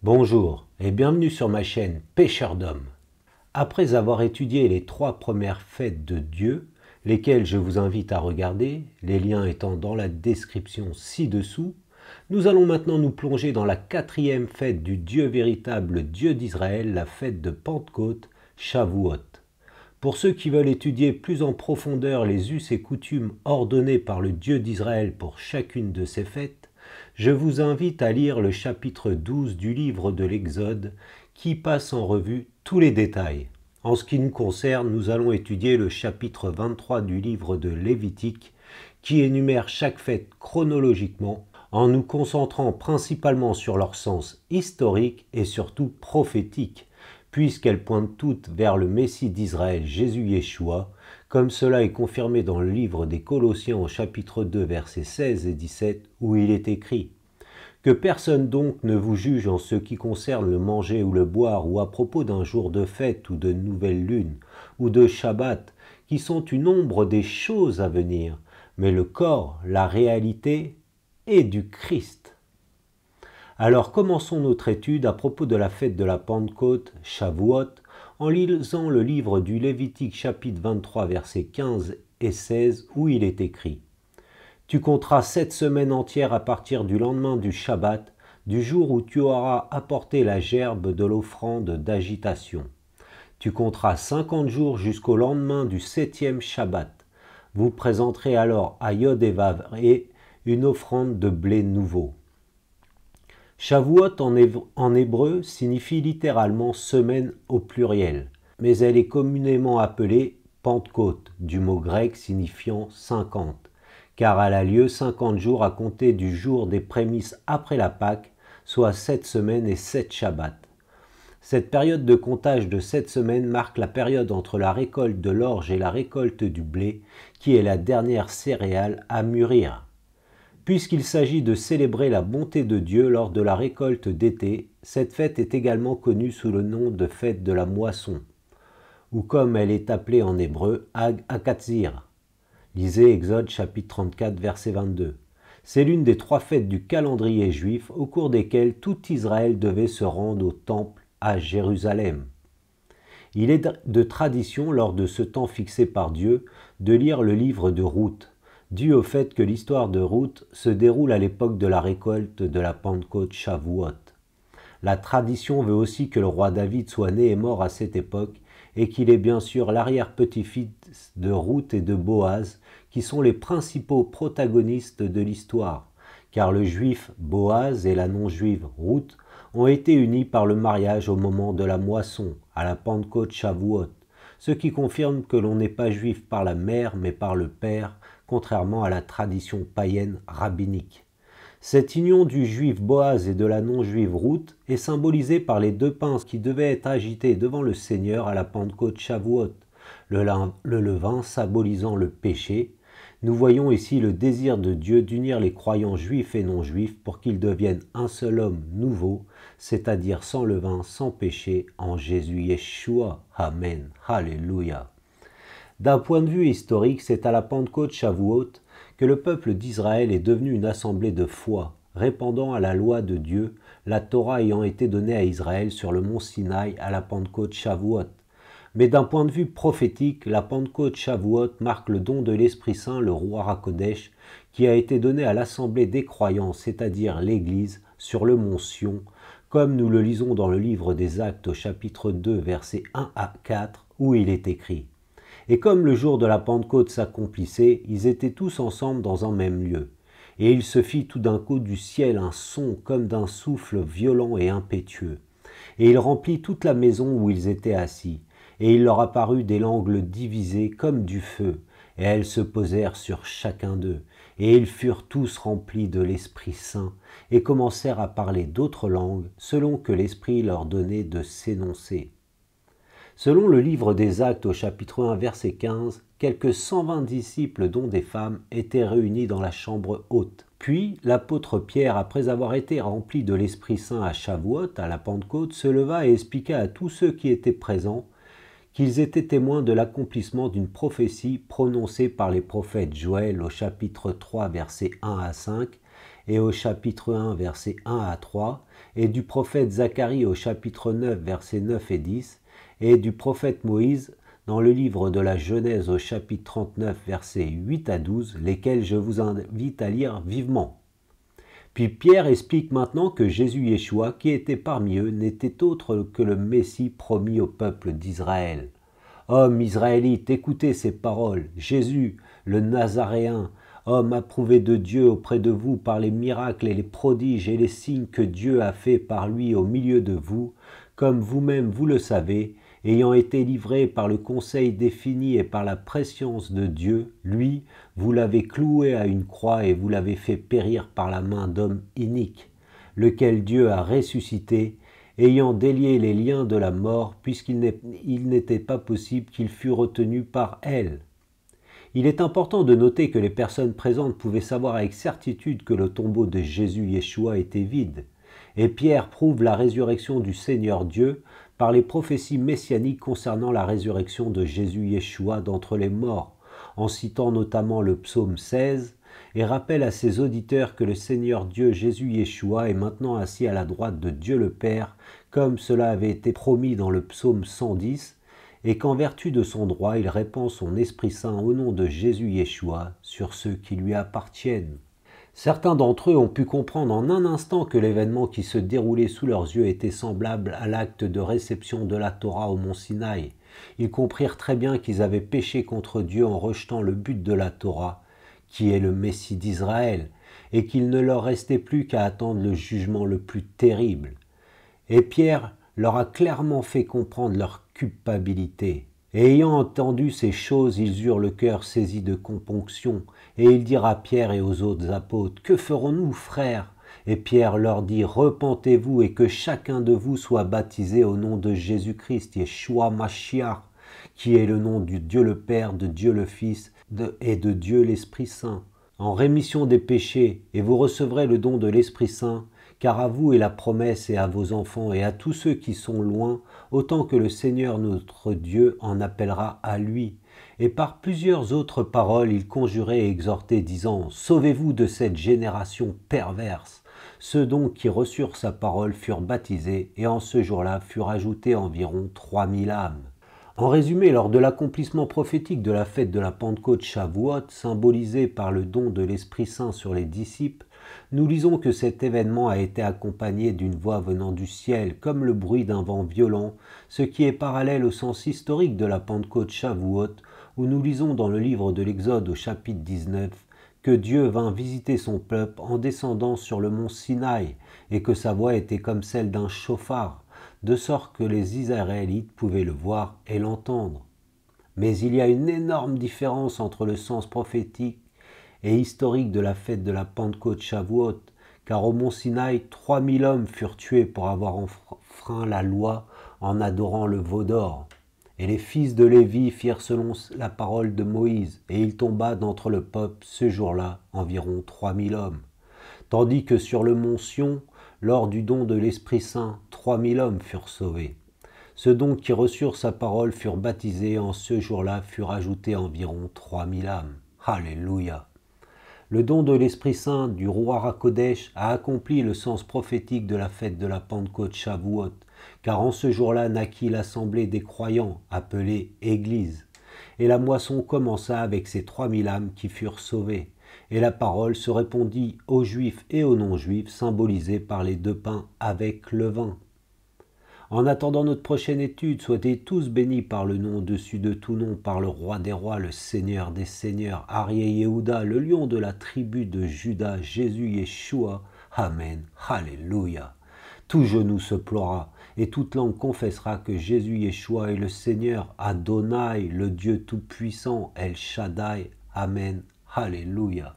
Bonjour et bienvenue sur ma chaîne Pêcheur d'Hommes. Après avoir étudié les 3 premières fêtes de Dieu, lesquelles je vous invite à regarder, les liens étant dans la description ci-dessous, nous allons maintenant nous plonger dans la 4e fête du Dieu véritable, Dieu d'Israël, la fête de Pentecôte, Shavuot. Pour ceux qui veulent étudier plus en profondeur les us et coutumes ordonnés par le Dieu d'Israël pour chacune de ces fêtes, je vous invite à lire le chapitre 12 du livre de l'Exode qui passe en revue tous les détails. En ce qui nous concerne, nous allons étudier le chapitre 23 du livre de Lévitique qui énumère chaque fête chronologiquement en nous concentrant principalement sur leur sens historique et surtout prophétique, puisqu'elles pointent toutes vers le Messie d'Israël, Jésus Yeshua, comme cela est confirmé dans le livre des Colossiens au chapitre 2, versets 16 et 17, où il est écrit « Que personne donc ne vous juge en ce qui concerne le manger ou le boire, ou à propos d'un jour de fête ou de nouvelle lune, ou de Shabbat, qui sont une ombre des choses à venir, mais le corps, la réalité, est du Christ. » Alors commençons notre étude à propos de la fête de la Pentecôte, Shavuot, en lisant le livre du Lévitique chapitre 23 versets 15 et 16 où il est écrit « Tu compteras 7 semaines entières à partir du lendemain du Shabbat, du jour où tu auras apporté la gerbe de l'offrande d'agitation. Tu compteras 50 jours jusqu'au lendemain du 7e Shabbat. Vous présenterez alors à Yod et Vav une offrande de blé nouveau. » Shavuot en hébreu signifie littéralement semaine au pluriel, mais elle est communément appelée Pentecôte, du mot grec signifiant 50, car elle a lieu 50 jours à compter du jour des prémices après la Pâque, soit 7 semaines et 7 Shabbats. Cette période de comptage de 7 semaines marque la période entre la récolte de l'orge et la récolte du blé, qui est la dernière céréale à mûrir. Puisqu'il s'agit de célébrer la bonté de Dieu lors de la récolte d'été, cette fête est également connue sous le nom de fête de la moisson, ou comme elle est appelée en hébreu, Hag Akatzir. Lisez Exode chapitre 34 verset 22. C'est l'une des 3 fêtes du calendrier juif au cours desquelles tout Israël devait se rendre au temple à Jérusalem. Il est de tradition lors de ce temps fixé par Dieu de lire le livre de Ruth, dû au fait que l'histoire de Ruth se déroule à l'époque de la récolte de la Pentecôte Shavuot. La tradition veut aussi que le roi David soit né et mort à cette époque et qu'il est bien sûr l'arrière-petit-fils de Ruth et de Boaz qui sont les principaux protagonistes de l'histoire, car le juif Boaz et la non-juive Ruth ont été unis par le mariage au moment de la moisson, à la Pentecôte Shavuot, ce qui confirme que l'on n'est pas juif par la mère mais par le père, contrairement à la tradition païenne rabbinique. Cette union du juif Boaz et de la non-juive Ruth est symbolisée par les 2 pains qui devaient être agités devant le Seigneur à la Pentecôte Shavuot, le levain symbolisant le péché. Nous voyons ici le désir de Dieu d'unir les croyants juifs et non-juifs pour qu'ils deviennent un seul homme nouveau, c'est-à-dire sans levain, sans péché, en Jésus Yeshua. Amen. Alléluia. D'un point de vue historique, c'est à la Pentecôte Shavuot que le peuple d'Israël est devenu une assemblée de foi, répondant à la loi de Dieu, la Torah ayant été donnée à Israël sur le mont Sinaï à la Pentecôte Shavuot. Mais d'un point de vue prophétique, la Pentecôte Shavuot marque le don de l'Esprit Saint, le Ruach HaKodesh, qui a été donné à l'assemblée des croyants, c'est-à-dire l'Église, sur le mont Sion, comme nous le lisons dans le livre des Actes au chapitre 2, versets 1 à 4, où il est écrit. Et comme le jour de la Pentecôte s'accomplissait, ils étaient tous ensemble dans un même lieu. Et il se fit tout d'un coup du ciel un son comme d'un souffle violent et impétueux. Et il remplit toute la maison où ils étaient assis. Et il leur apparut des langues divisées comme du feu, et elles se posèrent sur chacun d'eux. Et ils furent tous remplis de l'Esprit Saint, et commencèrent à parler d'autres langues, selon que l'Esprit leur donnait de s'énoncer. Selon le livre des Actes au chapitre 1 verset 15, quelques 120 disciples dont des femmes étaient réunis dans la chambre haute. Puis l'apôtre Pierre, après avoir été rempli de l'Esprit Saint à Shavuot, à la Pentecôte, se leva et expliqua à tous ceux qui étaient présents qu'ils étaient témoins de l'accomplissement d'une prophétie prononcée par les prophètes Joël au chapitre 3 versets 1 à 5 et au chapitre 1 versets 1 à 3 et du prophète Zacharie au chapitre 9, versets 9 et 10, et du prophète Moïse dans le livre de la Genèse au chapitre 39, versets 8 à 12, lesquels je vous invite à lire vivement. Puis Pierre explique maintenant que Jésus Yeshua, qui était parmi eux, n'était autre que le Messie promis au peuple d'Israël. Hommes israélites, écoutez ces paroles. Jésus, le Nazaréen, homme approuvé de Dieu auprès de vous par les miracles et les prodiges et les signes que Dieu a fait par lui au milieu de vous, comme vous-même vous le savez, ayant été livré par le conseil défini et par la prescience de Dieu, lui, vous l'avez cloué à une croix et vous l'avez fait périr par la main d'homme inique, lequel Dieu a ressuscité, ayant délié les liens de la mort, puisqu'il n'était pas possible qu'il fût retenu par elle. Il est important de noter que les personnes présentes pouvaient savoir avec certitude que le tombeau de Jésus Yeshua était vide, et Pierre prouve la résurrection du Seigneur Dieu par les prophéties messianiques concernant la résurrection de Jésus Yeshua d'entre les morts, en citant notamment le psaume 16, et rappelle à ses auditeurs que le Seigneur Dieu Jésus Yeshua est maintenant assis à la droite de Dieu le Père, comme cela avait été promis dans le psaume 110, et qu'en vertu de son droit, il répand son Esprit Saint au nom de Jésus Yeshua sur ceux qui lui appartiennent. Certains d'entre eux ont pu comprendre en un instant que l'événement qui se déroulait sous leurs yeux était semblable à l'acte de réception de la Torah au mont Sinaï. Ils comprirent très bien qu'ils avaient péché contre Dieu en rejetant le but de la Torah, qui est le Messie d'Israël, et qu'il ne leur restait plus qu'à attendre le jugement le plus terrible. Et Pierre leur a clairement fait comprendre leur culpabilité. Et ayant entendu ces choses, ils eurent le cœur saisi de componction. Et ils dirent à Pierre et aux autres apôtres, « Que ferons-nous, frères ?» Et Pierre leur dit, « Repentez-vous et que chacun de vous soit baptisé au nom de Jésus-Christ, Yeshua Mashiach, qui est le nom du Dieu le Père, de Dieu le Fils et de Dieu l'Esprit Saint, en rémission des péchés, et vous recevrez le don de l'Esprit Saint, car à vous est la promesse et à vos enfants et à tous ceux qui sont loin, autant que le Seigneur notre Dieu en appellera à lui. » Et par plusieurs autres paroles, il conjurait et exhortait, disant, « Sauvez-vous de cette génération perverse. » Ceux donc qui reçurent sa parole furent baptisés, et en ce jour-là furent ajoutés environ 3000 âmes. En résumé, lors de l'accomplissement prophétique de la fête de la Pentecôte Shavuot, symbolisée par le don de l'Esprit Saint sur les disciples, nous lisons que cet événement a été accompagné d'une voix venant du ciel, comme le bruit d'un vent violent, ce qui est parallèle au sens historique de la Pentecôte Shavuot, où nous lisons dans le livre de l'Exode au chapitre 19 que Dieu vint visiter son peuple en descendant sur le mont Sinaï, et que sa voix était comme celle d'un chauffard, de sorte que les Israélites pouvaient le voir et l'entendre. Mais il y a une énorme différence entre le sens prophétique et historique de la fête de la Pentecôte Shavuot, car au mont Sinaï, 3000 hommes furent tués pour avoir enfreint la loi en adorant le veau d'or. Et les fils de Lévi firent selon la parole de Moïse, et il tomba d'entre le peuple ce jour-là environ 3000 hommes. Tandis que sur le mont Sion, lors du don de l'Esprit Saint, 3000 hommes furent sauvés. Ceux donc qui reçurent sa parole furent baptisés, en ce jour-là furent ajoutés environ 3000 âmes. Alléluia! Le don de l'Esprit Saint du roi HaKodesh a accompli le sens prophétique de la fête de la Pentecôte Shavuot, car en ce jour-là naquit l'assemblée des croyants, appelée Église. Et la moisson commença avec ces 3000 âmes qui furent sauvées. Et la parole se répandit aux Juifs et aux non-Juifs, symbolisés par les 2 pains avec le vin. En attendant notre prochaine étude, soyez tous bénis par le nom au-dessus de tout nom, par le roi des rois, le seigneur des seigneurs, Aryeh Yehuda, le lion de la tribu de Juda, Jésus Yeshua. Amen. Alléluia. Tout genou se pliera et toute langue confessera que Jésus Yeshua est le Seigneur, Adonai, le Dieu tout-puissant, El Shaddai. Amen. Alléluia.